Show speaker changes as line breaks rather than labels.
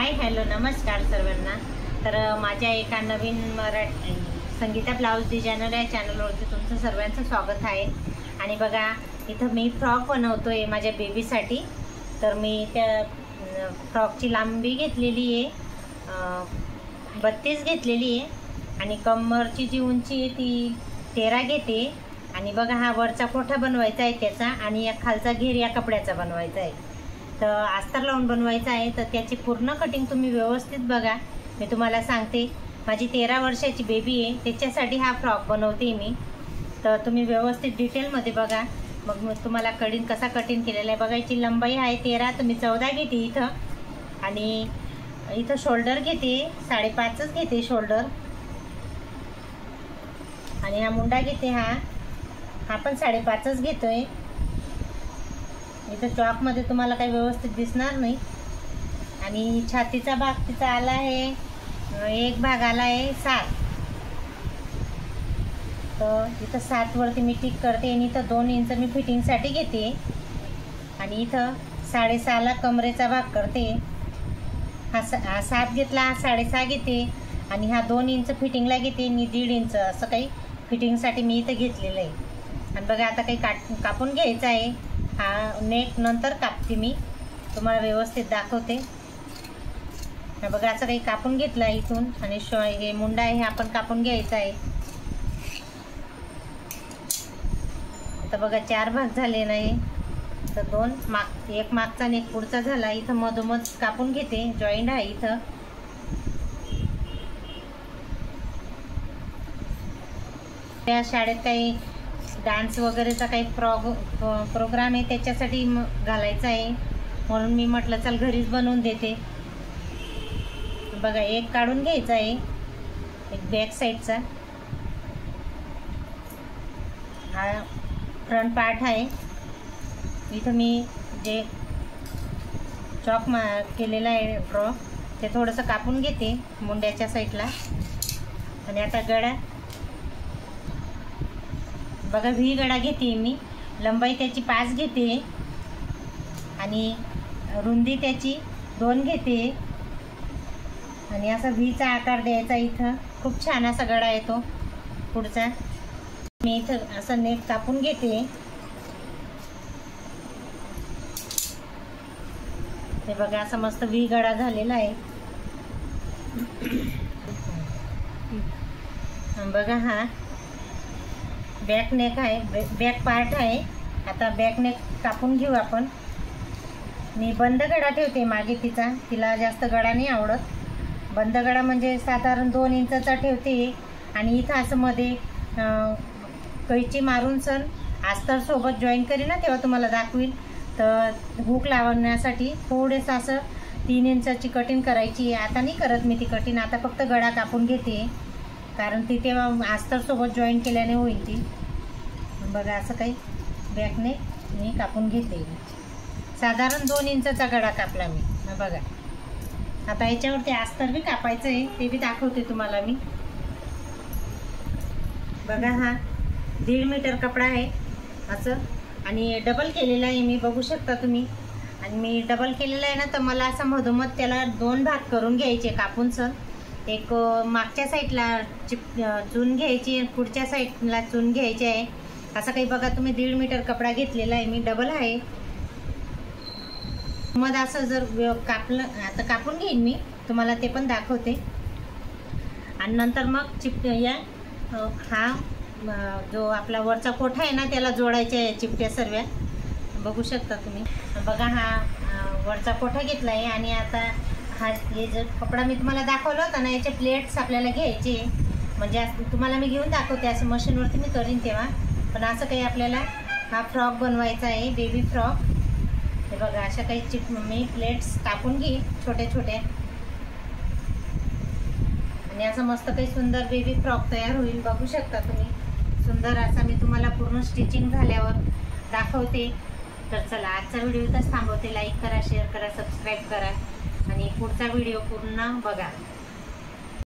Hi hello नमस्कार सर्वांना। तर माझ्या एका नवीन मराठी संगीता ब्लाउज डिझायनर या चॅनलवरती तुमचं सर्वांचं स्वागत आहे। आणि बघा इथं मी फ्रॉक बनवतोय माझ्या बेबीसाठी। तर मी त्या फ्रॉकची लांबी घेतलेली आहे 32 घेतलेली आहे आणि कमरची जी उंची आहे ती 13 घेते। आणि बघा हा वरचा कोठा बनवायचा आहे त्याचा आणि या खालचा घेर या कपड्याचा बनवायचा आहे। तर अस्तर लावून बनवायचा आहे। तर त्याची पूर्ण कटिंग तुम्ही व्यवस्थित बघा। मी तुम्हाला सांगते माझी 13 वर्षाची बेबी आहे त्याच्यासाठी हा फ्रॉक बनवते मी। तर तुम्ही व्यवस्थित डिटेलमध्ये बघा मग तुम्हाला कटिंग कसा कटिंग केलेला आहे बघायची। लंबाई आहे 13 तर मी 14 घेते इथं आणि इथं शोल्डर घेते 5.5च घेते शोल्डर आणि हा मुंडा घेते हा पण 5.5च घेतोय। इथं चॉकमध्ये तुम्हाला काही व्यवस्थित दिसणार नाही। आणि छातीचा भाग तिचा आला आहे एक भाग आला आहे 7 तर इथं 7 वरती मी टिक करते आणि इथं 2 इंच मी फिटिंगसाठी घेते आणि इथं 6.5ला कमरेचा भाग करते। हा 7 घेतला हा 6.5 घेते आणि हा 2 इंच फिटिंगला घेते आणि 1.5 इंच असं काही फिटिंगसाठी मी इथं घेतलेलं आहे। आणि बघा आता काही कापून घ्यायचं आहे। हा नेक नंतर कापते मी तुम्हाला व्यवस्थित दाखवते। बघा असं काही कापून घेतला इथून आणि हे मुंडा आहे हे आपण कापून घ्यायचा आहे। आता बघा 4 भाग झाले नाही तर 2 एक मागचा आणि एक पुढचा झाला। इथं मधोमध कापून घेते जॉईंट आहे इथं। त्या शाळेत काही डान्स वगैरेचा काही प्रोग्राम आहे त्याच्यासाठी घालायचा आहे म्हणून मी म्हटलं चल घरीच बनवून देते। बघा एक काढून घ्यायचा आहे एक बॅक साईडचा हा फ्रंट पार्ट आहे। इथं मी जे चॉक केलेला आहे ड्रॉ ते थोडंसं कापून घेते मुंड्याच्या साईडला। आणि आता गळा बघा व्ही गळा घेते मी। लंबाई त्याची 5 घेते आणि रुंदी त्याची 2 घेते आणि असा व्हीचा आकार द्यायचा। इथं खूप छान असा गळा येतो पुढचा। मी इथं असं नेक कापून घेते हे बघा असं मस्त व्ही गळा झालेला आहे। बघा हा बॅक नेक आहे बॅक पार्ट आहे। आता बॅक नेक कापून घेऊ आपण। मी बंद गळा ठेवते मागे तिला जास्त गळा नाही आवडत। बंद गळा म्हणजे साधारण 2 इंचचा ठेवते आणि इथं असं मध्ये कैची मारून सण अस्तर सोबत जॉईन करी ना तेव्हा तुम्हाला दाखवील। तर हुक लावण्यासाठी थोडंसं असं 3 इंचाची कटिंग करायची। आता नाही करत मी ती कटिंग आता फक्त गळा कापून घेते कारण ती तेव्हा अस्तर सोबत जॉईन केल्याने होईल ती। बघा असं काही बॅकने मी कापून घेते साधारण 2 इंचचा गळा कापला मी। बघा आता याच्यावरती अस्तर बी कापायचं आहे ते बी दाखवते तुम्हाला मी। बघा हा 1.5 मीटर कपडा आहे असं आणि डबल केलेला आहे मी बघू शकता तुम्ही। आणि मी डबल केलेला आहे ना तर मला असं मधोमध त्याला 2 भाग करून घ्यायचे कापून सण। एक मागच्या साईडला चून घ्यायची आणि पुढच्या साईडला चून घ्यायची आहे असं काही। बघा तुम्ही 1.5 मीटर कपडा घेतलेला आहे मी डबल आहे। मग असं जर कापलं आता कापून घेईन मी तुम्हाला ते पण दाखवते। आणि नंतर मग या हा जो आपला वरचा कोठा आहे ना त्याला जोडायच्या आहे चिपट्या सर्व्या बघू शकता तुम्ही। बघा हा वरचा कोठा घेतला आहे आणि आता हा हे जो कपडा मी तुम्हाला दाखवला होता ना याचे प्लेट्स आपल्याला घ्यायचे म्हणजे तुम्हाला मी घेऊन दाखवते असं मशीनवरती मी करीन तेव्हा। पण असं काही आपल्याला हा फ्रॉक बनवायचा आहे बेबी फ्रॉक। हे बघा अशा काही मी प्लेट्स टाकून घेईन छोट्या छोट्या आणि असं मस्त काही सुंदर बेबी फ्रॉक तयार होईल बघू शकता तुम्ही। सुंदर असा मी तुम्हाला पूर्ण स्टिचिंग झाल्यावर दाखवते। तर चला आजचा व्हिडिओ इथंच थांबवते। लाईक करा शेअर करा सबस्क्राईब करा आणि पुढचा व्हिडिओ पूर्ण बघा।